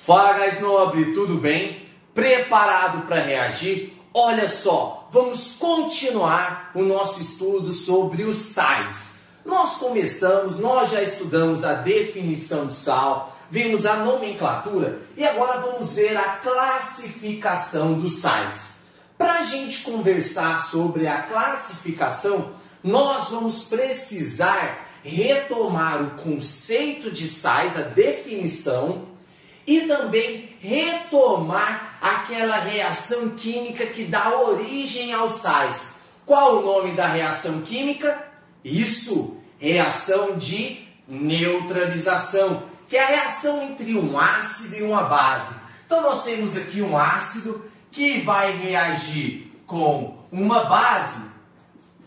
Fala, guys nobre, tudo bem? Preparado para reagir? Olha só, vamos continuar o nosso estudo sobre os sais. Nós já estudamos a definição de sal, vimos a nomenclatura e agora vamos ver a classificação dos sais. Para a gente conversar sobre a classificação, nós vamos precisar retomar o conceito de sais, a definição, e também retomar aquela reação química que dá origem aos sais. Qual o nome da reação química? Isso, reação de neutralização, que é a reação entre um ácido e uma base. Então nós temos aqui um ácido que vai reagir com uma base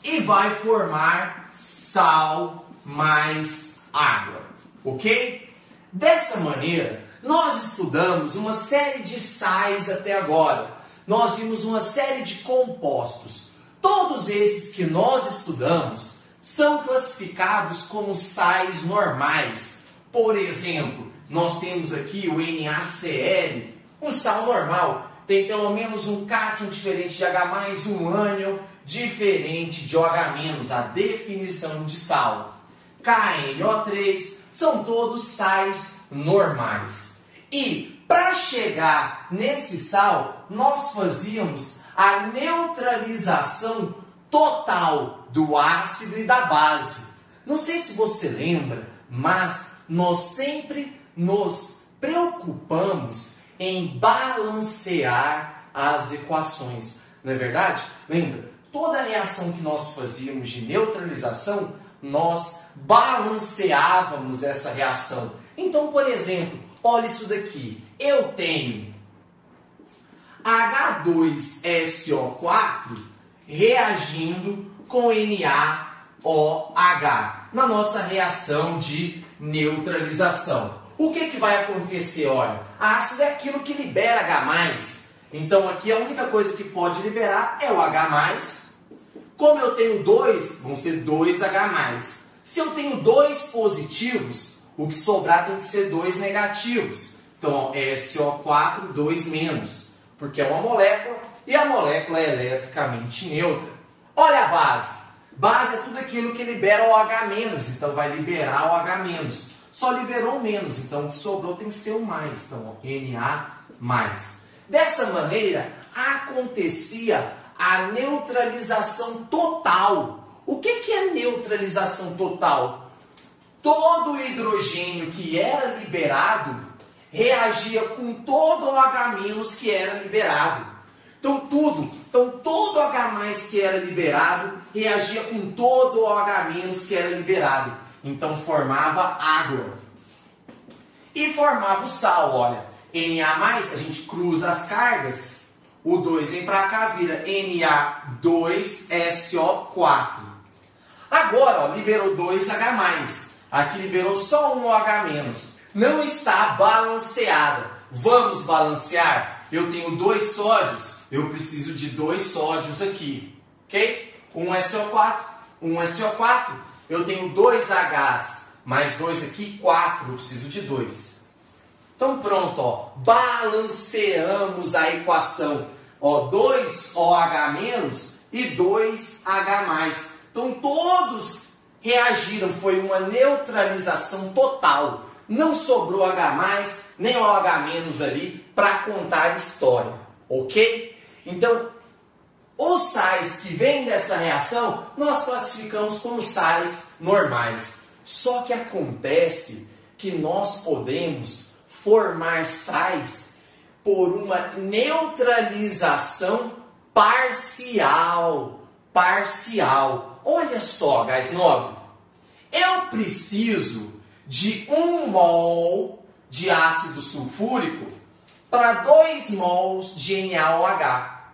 e vai formar sal mais água, ok? Dessa maneira, nós estudamos uma série de sais até agora. Nós vimos uma série de compostos. Todos esses que nós estudamos são classificados como sais normais. Por exemplo, nós temos aqui o NaCl, um sal normal. Tem pelo menos um cátion diferente de H+, um ânion diferente de OH-, a definição de sal. KNO3 são todos sais normais. E para chegar nesse sal, nós fazíamos a neutralização total do ácido e da base. Não sei se você lembra, mas nós sempre nos preocupamos em balancear as equações. Não é verdade? Lembra? Toda reação que nós fazíamos de neutralização, nós balanceávamos essa reação. Então, por exemplo, olha isso daqui. Eu tenho H2SO4 reagindo com NaOH na nossa reação de neutralização. O que vai acontecer? Olha, ácido é aquilo que libera H+. Então aqui a única coisa que pode liberar é o H+. Como eu tenho dois, vão ser 2H+. Se eu tenho dois positivos, o que sobrar tem que ser dois negativos. Então, é SO4, 2-, porque é uma molécula e a molécula é eletricamente neutra. Olha a base. Base é tudo aquilo que libera o H-, então vai liberar o H-. Só liberou menos, então o que sobrou tem que ser o mais. Então, Na+. Dessa maneira, acontecia a neutralização total. O que é neutralização total? Todo o hidrogênio que era liberado reagia com todo o H- que era liberado. Então todo H+ que era liberado reagia com todo o H- que era liberado. Então formava água. E formava o sal, olha. Na+, a gente cruza as cargas. O 2 vem para cá, vira Na2SO4. Agora, ó, liberou 2H+. Aqui liberou só um OH-. Não está balanceada. Vamos balancear? Eu tenho 2 sódios. Eu preciso de 2 sódios aqui. Ok? Um SO4, um SO4. Eu tenho 2 Hs, mais 2 aqui, 4. Eu preciso de 2. Então pronto, ó. Balanceamos a equação. Ó, 2 OH- e 2 H+. Então todos reagiram, foi uma neutralização total. Não sobrou H+, nem OH- ali para contar a história, ok? Então, os sais que vêm dessa reação, nós classificamos como sais normais. Só que acontece que nós podemos formar sais por uma neutralização parcial. Olha só, guys nobre. Eu preciso de 1 mol de ácido sulfúrico para 2 mols de NaOH.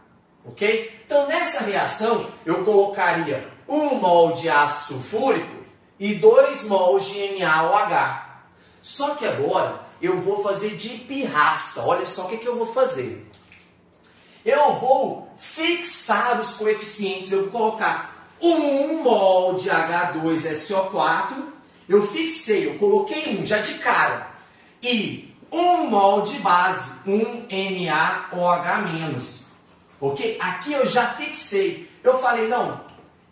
Ok? Então, nessa reação, eu colocaria 1 mol de ácido sulfúrico e 2 mols de NaOH. Só que agora, eu vou fazer de pirraça. Olha só o que eu vou fazer. Eu vou fixar os coeficientes. Eu vou colocar 1 mol de H2SO4. Eu fixei, eu coloquei 1 já de cara. E 1 mol de base, 1 NaOH-. Ok? Aqui eu já fixei. Eu falei, não,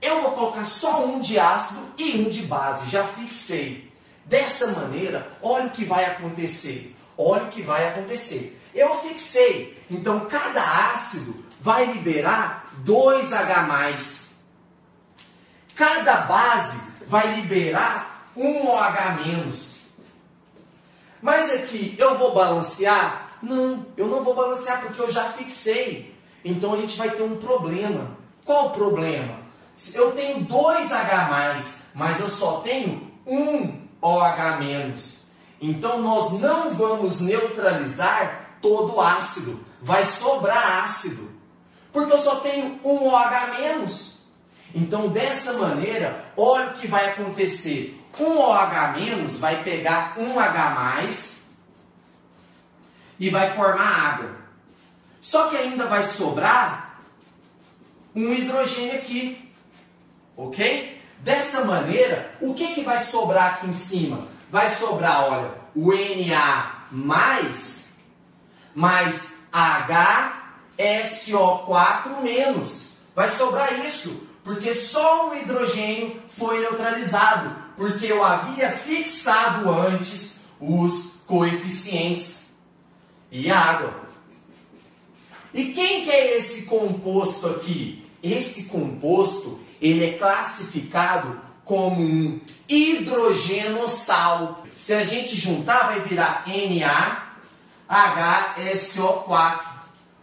eu vou colocar só 1 de ácido e 1 de base. Já fixei. Dessa maneira, olha o que vai acontecer. Olha o que vai acontecer. Eu fixei. Então, cada ácido vai liberar 2H+. Cada base vai liberar 1 OH-. Mas aqui, eu vou balancear? Não, eu não vou balancear porque eu já fixei. Então, a gente vai ter um problema. Qual o problema? Eu tenho 2H+, mas eu só tenho 1 OH-. Então, nós não vamos neutralizar todo o ácido. Vai sobrar ácido. Porque eu só tenho 1 OH-. Então, dessa maneira, olha o que vai acontecer. 1 OH- vai pegar 1 H+, e vai formar água. Só que ainda vai sobrar um hidrogênio aqui. Ok? Dessa maneira, o que vai sobrar aqui em cima? Vai sobrar, olha, o Na mais HSO4-. Vai sobrar isso, porque só um hidrogênio foi neutralizado, porque eu havia fixado antes os coeficientes e água. E quem que é esse composto aqui? Esse composto, ele é classificado como um hidrogenossal. Se a gente juntar, vai virar NaHSO4.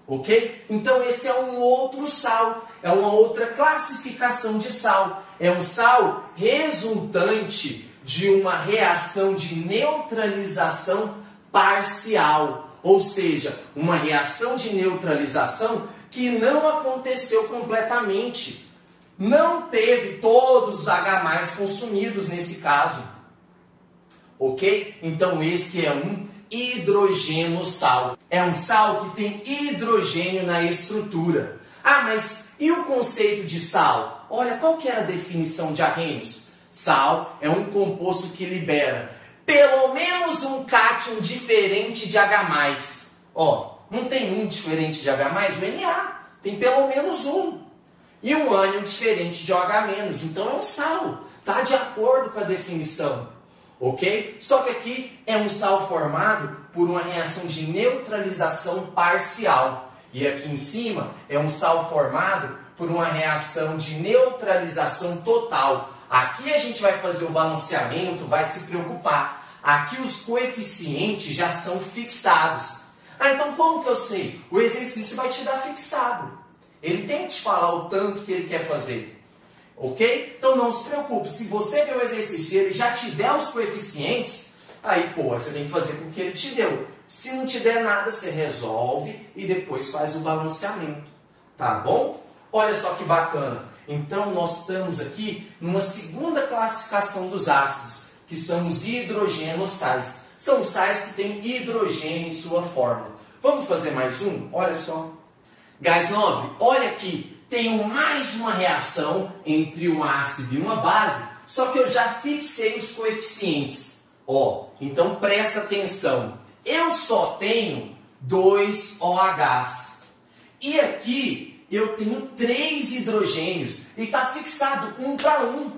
Ok? Então, esse é um outro sal. É uma outra classificação de sal. É um sal resultante de uma reação de neutralização parcial. Ou seja, uma reação de neutralização que não aconteceu completamente. Não teve todos os H+ consumidos nesse caso. Ok? Então, esse é um hidrogenossal. É um sal que tem hidrogênio na estrutura. Ah, mas e o conceito de sal? Olha, qual que era a definição de Arrhenius? Sal é um composto que libera pelo menos um cátion diferente de H+. Ó, não tem um diferente de H+, o Na. Tem pelo menos um. E um ânion diferente de OH-. Então é um sal. Está de acordo com a definição. Ok? Só que aqui é um sal formado por uma reação de neutralização parcial. E aqui em cima é um sal formado por uma reação de neutralização total. Aqui a gente vai fazer o balanceamento, vai se preocupar. Aqui os coeficientes já são fixados. Ah, então como que eu sei? O exercício vai te dar fixado. Ele tem que te falar o tanto que ele quer fazer. Ok? Então não se preocupe. Se você ver o exercício e ele já te der os coeficientes, aí, pô, você tem que fazer com o que ele te deu. Se não te der nada, você resolve e depois faz o balanceamento. Tá bom? Olha só que bacana. Então, nós estamos aqui numa segunda classificação dos ácidos, que são os hidrogenossais. São sais que têm hidrogênio em sua fórmula. Vamos fazer mais um? Olha só. Gás nobre, olha aqui. Tenho mais uma reação entre um ácido e uma base, só que eu já fixei os coeficientes. Ó, então presta atenção. Eu só tenho 2 OHs. E aqui eu tenho 3 hidrogênios. E está fixado 1 para 1.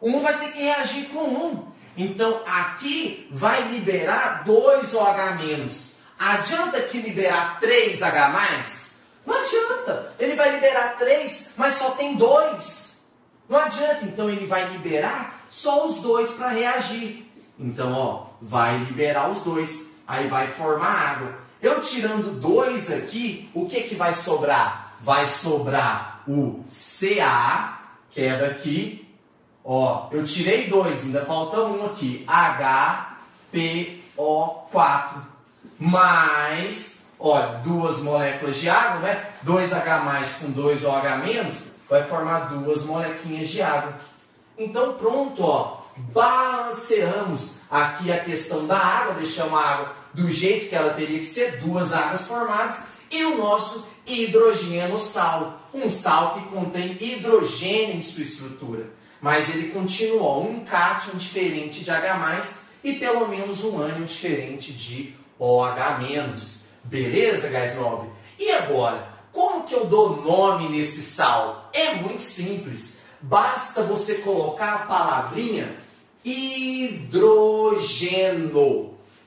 Um vai ter que reagir com 1. Então aqui vai liberar 2 OH-. Adianta aqui liberar 3 H+? Não adianta. Ele vai liberar 3, mas só tem 2. Não adianta. Então ele vai liberar só os 2 para reagir. Então, ó, vai liberar os 2. Aí vai formar água. Eu tirando 2 aqui, o que que vai sobrar? Vai sobrar o Ca, que é daqui. Ó, eu tirei 2, ainda falta um aqui. HPO4. Mais, olha, 2 moléculas de água, né? 2H+ com 2 OH- vai formar 2 molequinhas de água. Então, pronto, ó. Balanceamos aqui a questão da água, deixamos a água do jeito que ela teria que ser, 2 águas formadas, e o nosso hidrogenossal, um sal que contém hidrogênio em sua estrutura, mas ele continua um cátion diferente de H+, e pelo menos um ânion diferente de OH-. Beleza, gás nobre? E agora, como que eu dou nome nesse sal? É muito simples. Basta você colocar a palavrinha hidrogeno.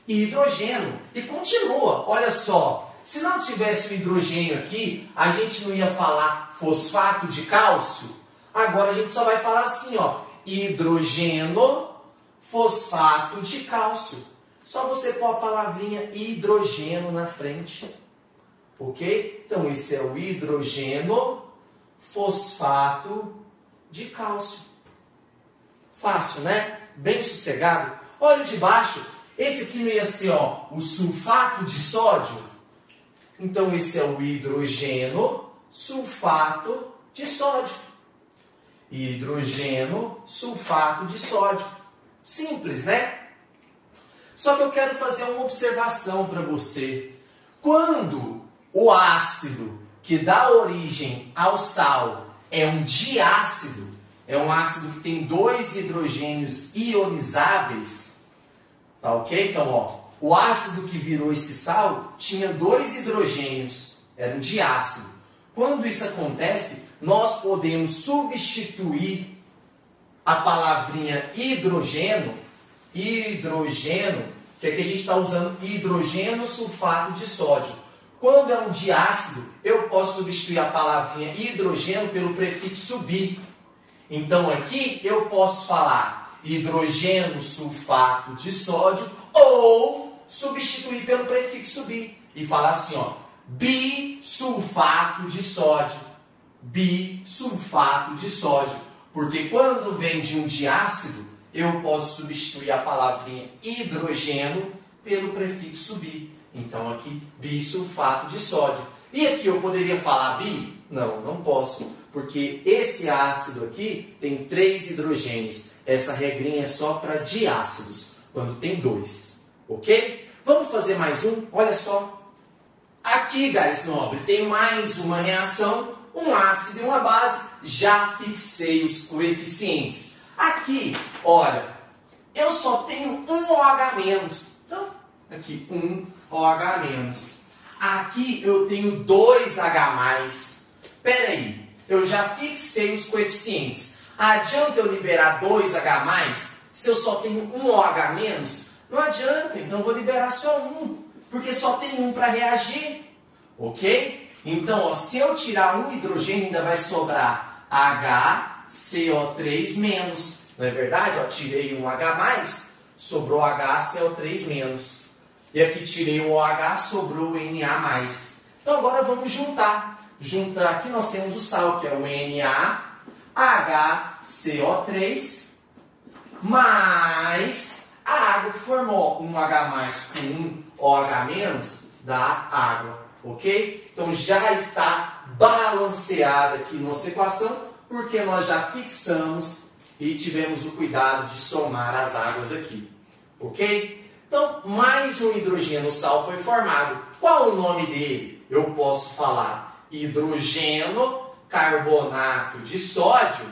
Hidrogeno. E continua. Olha só. Se não tivesse o hidrogênio aqui, a gente não ia falar fosfato de cálcio. Agora a gente só vai falar assim, ó. Hidrogeno, fosfato de cálcio. Só você pôr a palavrinha hidrogeno na frente. Ok? Então, esse é o hidrogeno, fosfato de cálcio. Fácil, né? Bem sossegado. Olha o de baixo. Esse aqui não ia ser, ó, o sulfato de sódio? Então, esse é o hidrogeno, sulfato de sódio. Hidrogeno, sulfato de sódio. Simples, né? Só que eu quero fazer uma observação para você. Quando o ácido que dá origem ao sal é um diácido, é um ácido que tem 2 hidrogênios ionizáveis, tá ok? Então, ó, o ácido que virou esse sal tinha 2 hidrogênios, era um diácido. Quando isso acontece, nós podemos substituir a palavrinha hidrogeno, que aqui a gente está usando hidrogeno sulfato de sódio. Quando é um diácido, eu posso substituir a palavrinha hidrogeno pelo prefixo bi. Então aqui eu posso falar hidrogeno sulfato de sódio ou substituir pelo prefixo bi e falar assim, ó, bisulfato de sódio. Bisulfato de sódio. Porque quando vem de um diácido, eu posso substituir a palavrinha hidrogeno pelo prefixo bi. Então aqui, bisulfato de sódio. E aqui eu poderia falar bi? Não, não posso. Porque esse ácido aqui tem 3 hidrogênios. Essa regrinha é só para diácidos, quando tem 2. Ok? Vamos fazer mais um? Olha só. Aqui, gás nobre, tem mais uma reação, um ácido e uma base. Já fixei os coeficientes. Aqui, olha, eu só tenho um OH-. Então, aqui, um OH-. Aqui eu tenho 2H+. Espera aí, eu já fixei os coeficientes. Adianta eu liberar 2H+, se eu só tenho um OH-? Não adianta, então eu vou liberar só um, porque só tem um para reagir. Ok? Então, ó, se eu tirar um hidrogênio, ainda vai sobrar HCO3-. Não é verdade? Ó, tirei um H+, sobrou HCO3-. E aqui tirei o OH, sobrou o Na+. Então agora vamos juntar. Juntar aqui nós temos o sal, que é o NaHCO3, mais a água que formou um H+ com um OH- dá água. Ok? Então já está balanceada aqui nossa equação, porque nós já fixamos e tivemos o cuidado de somar as águas aqui. Ok? Então, mais um hidrogênio sal foi formado. Qual o nome dele? Eu posso falar hidrogeno carbonato de sódio,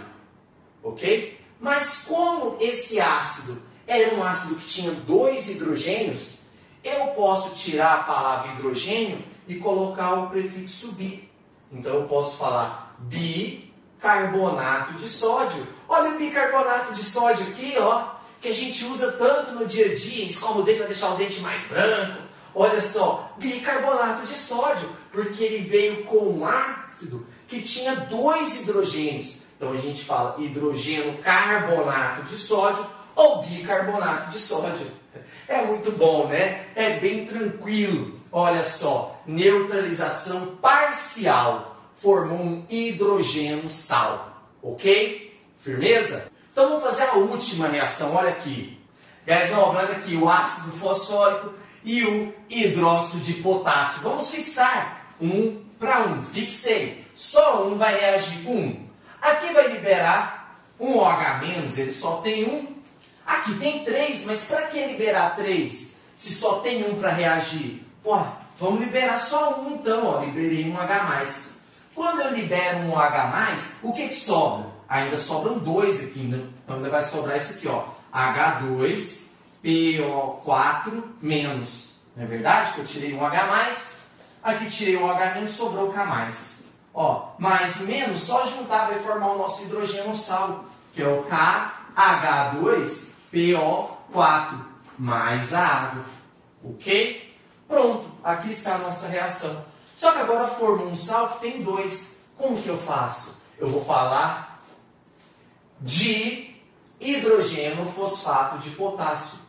ok? Mas como esse ácido era um ácido que tinha 2 hidrogênios, eu posso tirar a palavra hidrogênio e colocar o prefixo bi. Então eu posso falar bicarbonato de sódio. Olha o bicarbonato de sódio aqui, ó, que a gente usa tanto no dia a dia, escova o dente para deixar o dente mais branco. Olha só, bicarbonato de sódio, porque ele veio com um ácido que tinha 2 hidrogênios. Então a gente fala hidrogeno carbonato de sódio ou bicarbonato de sódio. É muito bom, né? É bem tranquilo. Olha só, neutralização parcial formou um hidrogênio sal. Ok? Firmeza? Então vamos fazer a última reação. Olha aqui. Gás nobre, olha aqui o ácido fosfórico e o hidróxido de potássio. Vamos fixar 1 para 1. Fixei. Só um vai reagir com 1. Aqui vai liberar um OH-, ele só tem 1. Aqui tem 3, mas para que liberar 3 se só tem 1 para reagir? Pô, vamos liberar só 1 então, ó, liberei um H+. Quando eu libero um OH+, o que sobra? Ainda sobram 2 aqui, né? Então ainda vai sobrar esse aqui, ó, H2PO4-. Não é verdade? Que eu tirei um H+, aqui tirei o H-, sobrou o K+. Ó, mais e menos, só juntar vai formar o nosso hidrogênio sal, que é o KH2PO4, mais a água. Ok? Pronto, aqui está a nossa reação. Só que agora formou um sal que tem 2. Como que eu faço? Eu vou falar de hidrogênio fosfato de potássio.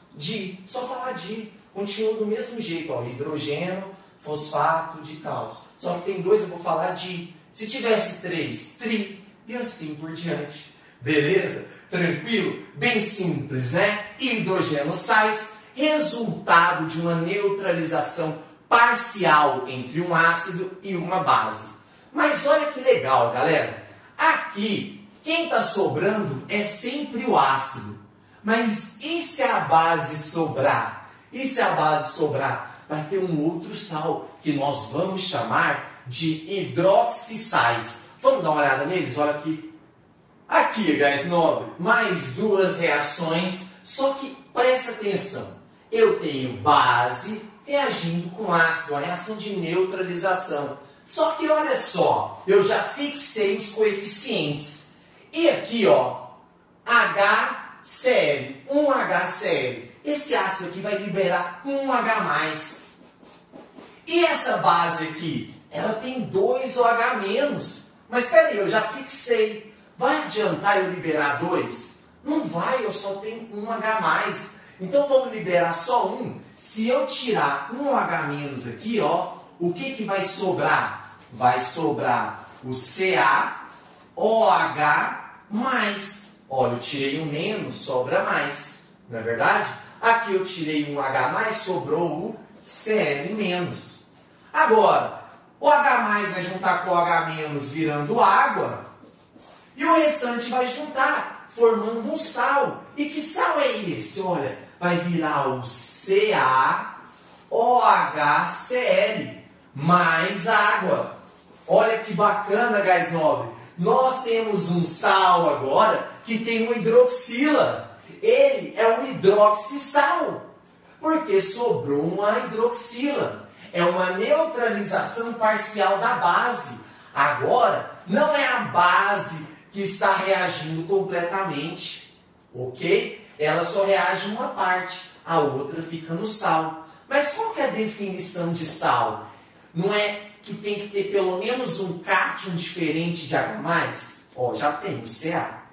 Só falar de. Continua do mesmo jeito, ó, hidrogênio fosfato de cálcio. Só que tem 2, eu vou falar de. Se tivesse 3, tri, e assim por diante. Beleza? Tranquilo? Bem simples, né? Hidrogênio sais, resultado de uma neutralização parcial entre um ácido e uma base. Mas olha que legal, galera. Aqui, quem está sobrando é sempre o ácido. Mas e se a base sobrar? E se a base sobrar? Vai ter um outro sal que nós vamos chamar de hidroxissais. Vamos dar uma olhada neles? Olha aqui. Aqui, gás nobre, mais 2 reações, só que presta atenção. Eu tenho base reagindo com ácido, a reação de neutralização. Só que olha só, eu já fixei os coeficientes. E aqui, ó, HCl, 1HCl. Esse ácido aqui vai liberar 1H+. E essa base aqui, ela tem 2 OH-. Mas espera aí, eu já fixei. Vai adiantar eu liberar 2? Não vai, eu só tenho 1H+. Então vamos liberar só 1. Se eu tirar 1H- aqui, ó, o que vai sobrar? Vai sobrar o CaOH+. Olha, eu tirei um menos, sobra mais. Não é verdade? Aqui eu tirei um H+, sobrou o Cl-. Agora, o H+ vai juntar com o H- virando água. E o restante vai juntar, formando um sal. E que sal é esse? Olha, vai virar o CaOHCl mais água. Olha que bacana, gás nobre. Nós temos um sal agora que tem uma hidroxila. Ele é um hidroxissal, porque sobrou uma hidroxila. É uma neutralização parcial da base. Agora, não é a base que está reagindo completamente, ok? Ela só reage uma parte, a outra fica no sal. Mas qual que é a definição de sal? Não é que tem que ter pelo menos um cátion diferente de H+? Ó, já tem o Ca.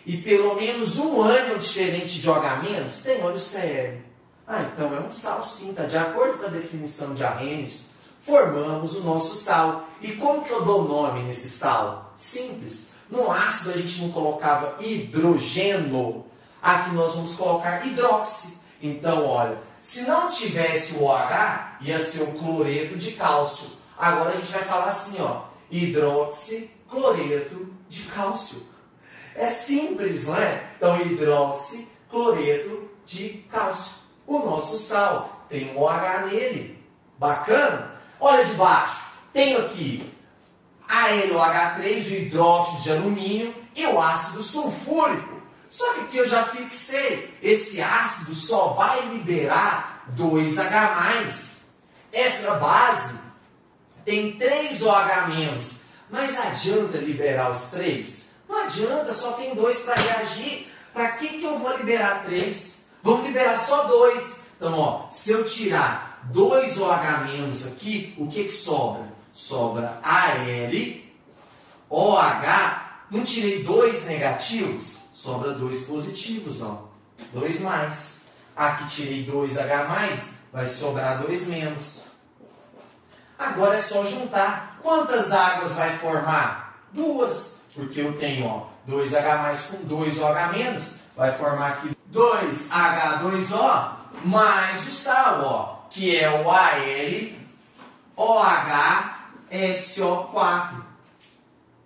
E pelo menos um ânion diferente de OH-? Tem, olha o Cl. Ah, então é um sal sim, tá? De acordo com a definição de Arrhenius, formamos o nosso sal. E como que eu dou nome nesse sal? Simples. No ácido a gente não colocava hidrogênio. Aqui nós vamos colocar hidroxi. Então, olha, se não tivesse o OH, ia ser o cloreto de cálcio. Agora a gente vai falar assim, ó, hidroxicloreto de cálcio. É simples, não é? Então, hidroxicloreto de cálcio. O nosso sal tem um OH nele. Bacana? Olha de baixo. Tenho aqui AlOH3, o hidróxido de alumínio, e o ácido sulfúrico. Só que aqui eu já fixei. Esse ácido só vai liberar 2H+. Essa base tem 3 OH-. Mas adianta liberar os 3? Não adianta, só tem 2 para reagir. Para que eu vou liberar 3? Vamos liberar só 2. Então, ó, se eu tirar 2 OH- aqui, o que sobra? Sobra AlOH. Não tirei 2 negativos? Sobra 2 positivos, ó. 2 mais. Aqui tirei 2H+, vai sobrar 2 menos. Agora é só juntar. Quantas águas vai formar? 2. Porque eu tenho, ó, 2H+ com 2 OH-, vai formar aqui 2H2O mais o sal, ó, que é o AlOHSO4.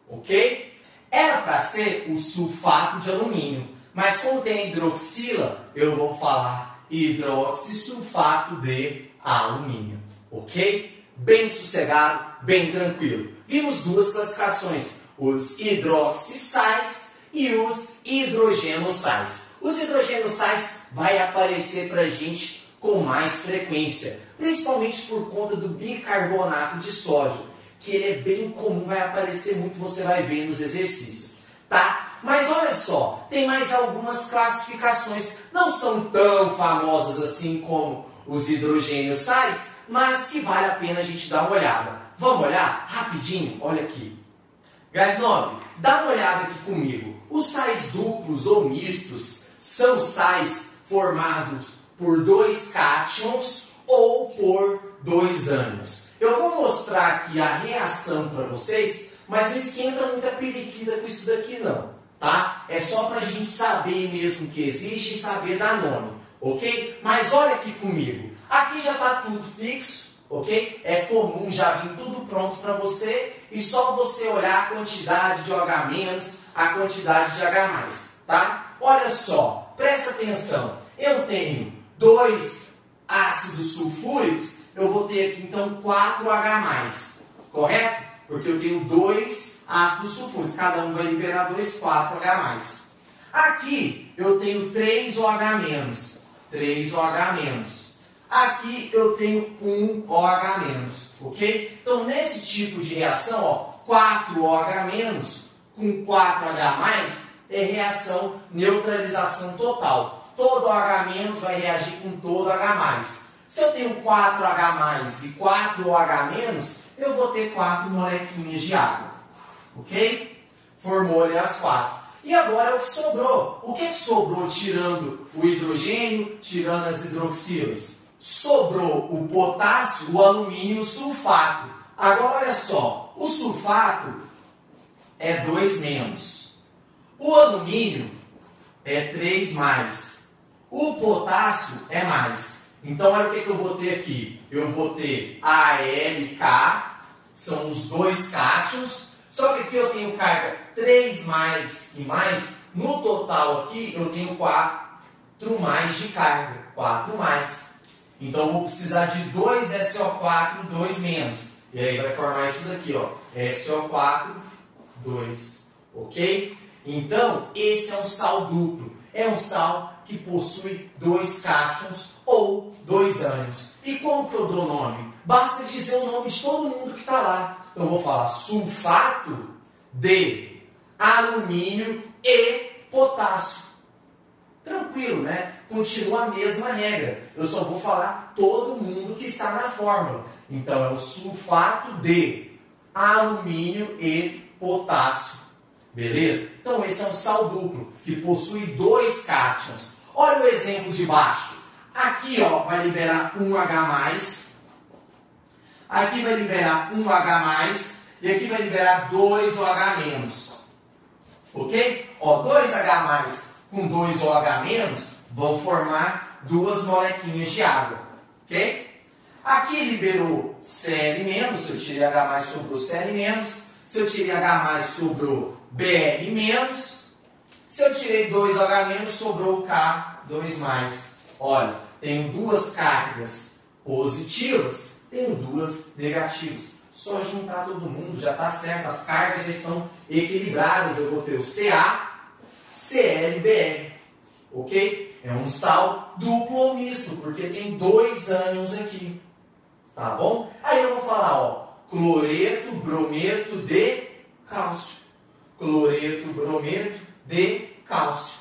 Ok? Era para ser o sulfato de alumínio, mas como tem hidroxila, eu vou falar hidroxisulfato de alumínio. Ok? Bem sossegado, bem tranquilo. Vimos 2 classificações, os hidroxissais e os hidrogenossais. Os hidrogenossais vai aparecer para a gente com mais frequência, principalmente por conta do bicarbonato de sódio, que ele é bem comum, vai aparecer muito, você vai ver nos exercícios, tá? Mas olha só, tem mais algumas classificações, não são tão famosas assim como os hidrogênios sais, mas que vale a pena a gente dar uma olhada. Vamos olhar rapidinho? Olha aqui. Gás nobre, dá uma olhada aqui comigo. Os sais duplos ou mistos são sais formados por 2 cátions ou por 2 ânions. Eu vou mostrar aqui a reação para vocês, mas não esquenta muita periquita com isso daqui não, tá? É só para a gente saber mesmo que existe e saber dar nome, ok? Mas olha aqui comigo. Aqui já está tudo fixo, ok? É comum já vir tudo pronto para você e só você olhar a quantidade de OH-, a quantidade de H+, tá? Olha só, presta atenção. Eu tenho 2 ácidos sulfúricos, eu vou ter aqui então 4H+, correto? Porque eu tenho 2 ácidos sulfúricos, cada um vai liberar 4H+. Aqui eu tenho 3 OH-, 3 OH-. Aqui eu tenho 1 OH-, ok? Então, nesse tipo de reação, ó, 4 OH- com 4H+, é reação neutralização total. Todo OH- vai reagir com todo H+. Se eu tenho 4H+ e 4 OH-, eu vou ter 4 molequinhas de água, ok? Formou ali as 4. E agora o que sobrou? O que sobrou tirando o hidrogênio, tirando as hidroxilas? Sobrou o potássio, o alumínio e o sulfato. Agora olha só, o sulfato é 2-. O alumínio é 3+. O potássio é mais. Então olha o que eu vou ter aqui. Eu vou ter AlK, são os 2 cátions, só que aqui eu tenho carga 3+ e mais. No total aqui eu tenho 4+ de carga, 4+. Então, eu vou precisar de 2 SO4, 2-. E aí vai formar isso daqui, ó. SO4, 2. Ok? Então, esse é um sal duplo. É um sal que possui 2 cátions ou 2 ânions. E como que eu dou nome? Basta dizer o nome de todo mundo que está lá. Então, eu vou falar sulfato de alumínio e potássio. Tranquilo, né? Continua a mesma regra. Eu só vou falar todo mundo que está na fórmula. Então, é o sulfato de alumínio e potássio. Beleza? Então, esse é um sal duplo, que possui 2 cátions. Olha o exemplo de baixo. Aqui, ó, vai liberar 1H+. Aqui vai liberar 1H+. E aqui vai liberar 2OH-. Ok? Ó, 2H+. Com 2 OH- vão formar 2 molequinhas de água, ok? Aqui liberou Cl-, se eu tirei H+, sobrou Cl-, se eu tirei H+, sobrou Br-, se eu tirei 2 OH-, sobrou K2+. Olha, tenho 2 cargas positivas, tenho 2 negativas. Só juntar todo mundo, já está certo, as cargas já estão equilibradas. Eu vou ter o Ca, ClBr, ok? É um sal duplo ou misto, porque tem 2 ânions aqui, tá bom? Aí eu vou falar, ó, cloreto, brometo de cálcio. Cloreto, brometo de cálcio,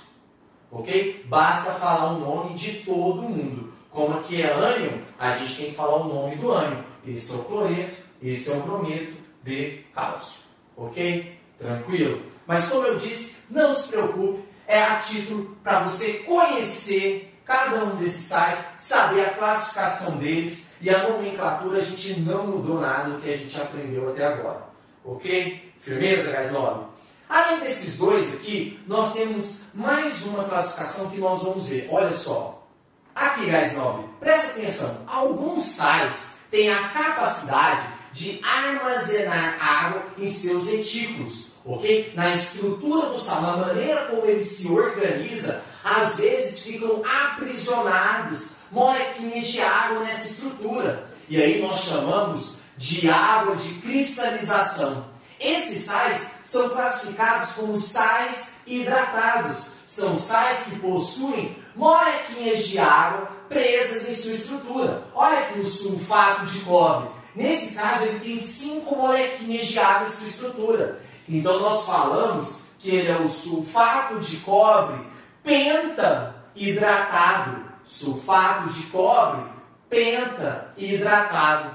ok? Basta falar o nome de todo mundo. Como aqui é ânion, a gente tem que falar o nome do ânion. Esse é o cloreto, esse é o brometo de cálcio, ok? Tranquilo? Mas como eu disse, não se preocupe, é a título para você conhecer cada um desses sais, saber a classificação deles e a nomenclatura. A gente não mudou nada do que a gente aprendeu até agora, ok? Firmeza, gás nobre? Além desses dois aqui, nós temos mais uma classificação que nós vamos ver. Olha só, aqui, gás nobre, presta atenção, alguns sais têm a capacidade de armazenar água em seus retículos, ok? Na estrutura do sal, na maneira como ele se organiza, às vezes ficam aprisionados molequinhas de água nessa estrutura. E aí nós chamamos de água de cristalização. Esses sais são classificados como sais hidratados. São sais que possuem molequinhas de água presas em sua estrutura. Olha aqui o sulfato de cobre. Nesse caso, ele tem 5 molequinhas de água em sua estrutura. Então, nós falamos que ele é o sulfato de cobre penta-hidratado. Sulfato de cobre penta-hidratado.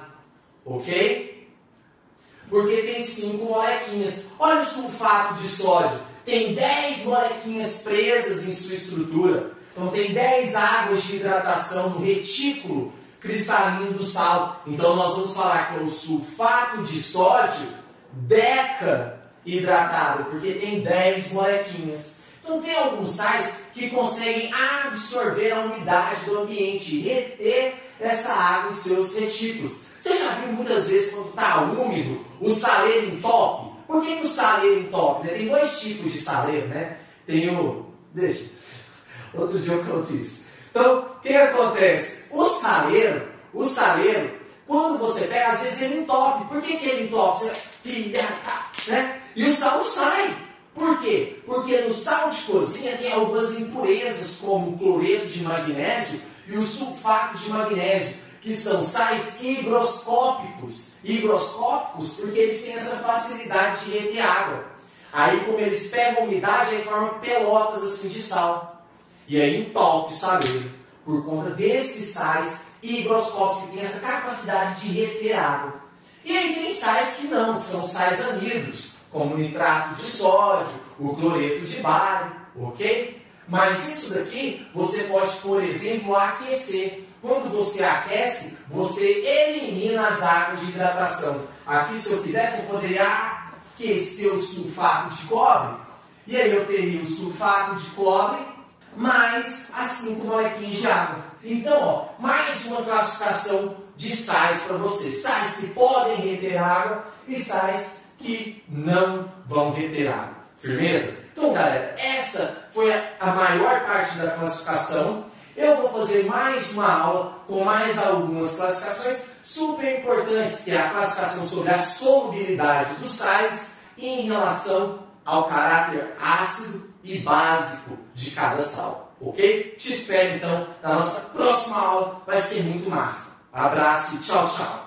Ok? Porque tem 5 molequinhas. Olha o sulfato de sódio. Tem 10 molequinhas presas em sua estrutura. Então, tem 10 águas de hidratação no retículo cristalino do sal. Então, nós vamos falar que é o sulfato de sódio deca-hidratado, porque tem 10 molequinhas. Então, tem alguns sais que conseguem absorver a umidade do ambiente e reter essa água em seus retículos. Você já viu muitas vezes quando está úmido, o saleiro entope? Por que o saleiro entope? Tem 2 tipos de saleiro, né? Tem o... Outro dia eu conto isso. Então, o que acontece? O saleiro, quando você pega, às vezes ele entope. Por que ele entope? Né? E o sal não sai. Por quê? Porque no sal de cozinha tem algumas impurezas, como o cloreto de magnésio e o sulfato de magnésio, que são sais higroscópicos. Higroscópicos porque eles têm essa facilidade de reter água. Aí, como eles pegam a umidade, aí formam pelotas assim de sal. E aí entope o saleiro, por conta desses sais higroscópicos que têm essa capacidade de reter água. E aí tem sais que não, que são sais anidros, como o nitrato de sódio, o cloreto de bário, ok? Mas isso daqui você pode, por exemplo, aquecer. Quando você aquece, você elimina as águas de hidratação. Aqui, se eu quisesse, eu poderia aquecer o sulfato de cobre, e aí eu teria o sulfato de cobre mais as 5 molequinhas de água. Então, ó, mais uma classificação de sais para você. Sais que podem reter água e sais que não vão reter água. Firmeza? Então, galera, essa foi a maior parte da classificação. Eu vou fazer mais uma aula com mais algumas classificações super importantes, que é a classificação sobre a solubilidade dos sais e em relação ao caráter ácido e básico de cada sal, ok? Te espero então na nossa próxima aula, vai ser muito massa. Abraço e tchau, tchau!